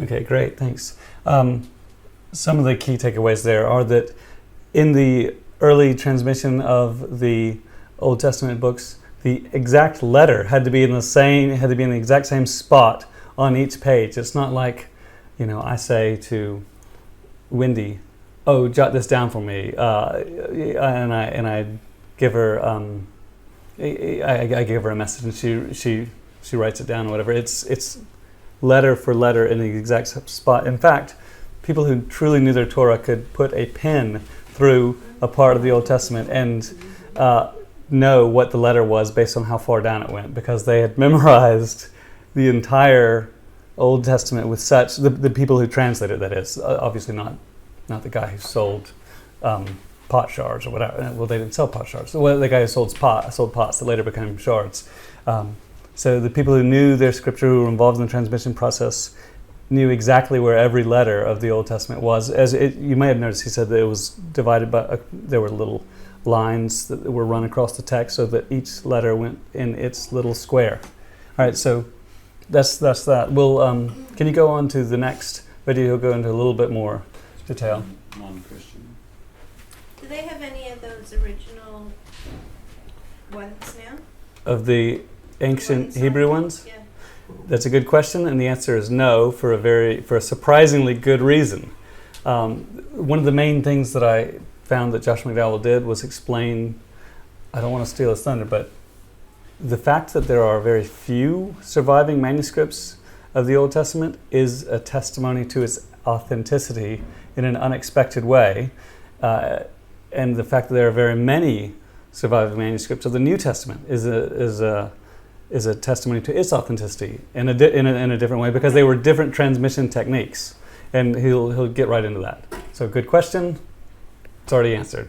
Okay, great, thanks. Some of the key takeaways there are that in the early transmission of the Old Testament books, the exact letter had to be in the exact same spot on each page. It's not like, I say to Wendy, "Oh, jot this down for me," and I give her I give her a message, and she writes it down or whatever. It's letter for letter in the exact spot. In fact, people who truly knew their Torah could put a pen through a part of the Old Testament and know what the letter was based on how far down it went, because they had memorized the entire Old Testament with such the people who translated, that is, obviously not the guy who sold pot shards or whatever. Well, they didn't sell pot shards. Well, the guy who sold pots that later became shards. So the people who knew their scripture, who were involved in the transmission process, knew exactly where every letter of the Old Testament was. You may have noticed, he said that it was divided by there were little lines that were run across the text so that each letter went in its little square. All right, so that's that. Can you go on to the next video? He'll go into a little bit more detail. Non-Christian. Do they have any of those original ones now? Of the ancient Hebrew ones? Yeah. That's a good question, and the answer is no, for a surprisingly good reason. One of the main things that I found that Josh McDowell did was explain, I don't want to steal his thunder, but the fact that there are very few surviving manuscripts of the Old Testament is a testimony to its authenticity in an unexpected way, and the fact that there are very many surviving manuscripts of the New Testament is a testimony to its authenticity in a different way, because they were different transmission techniques, and he'll get right into that. So good question. It's already answered.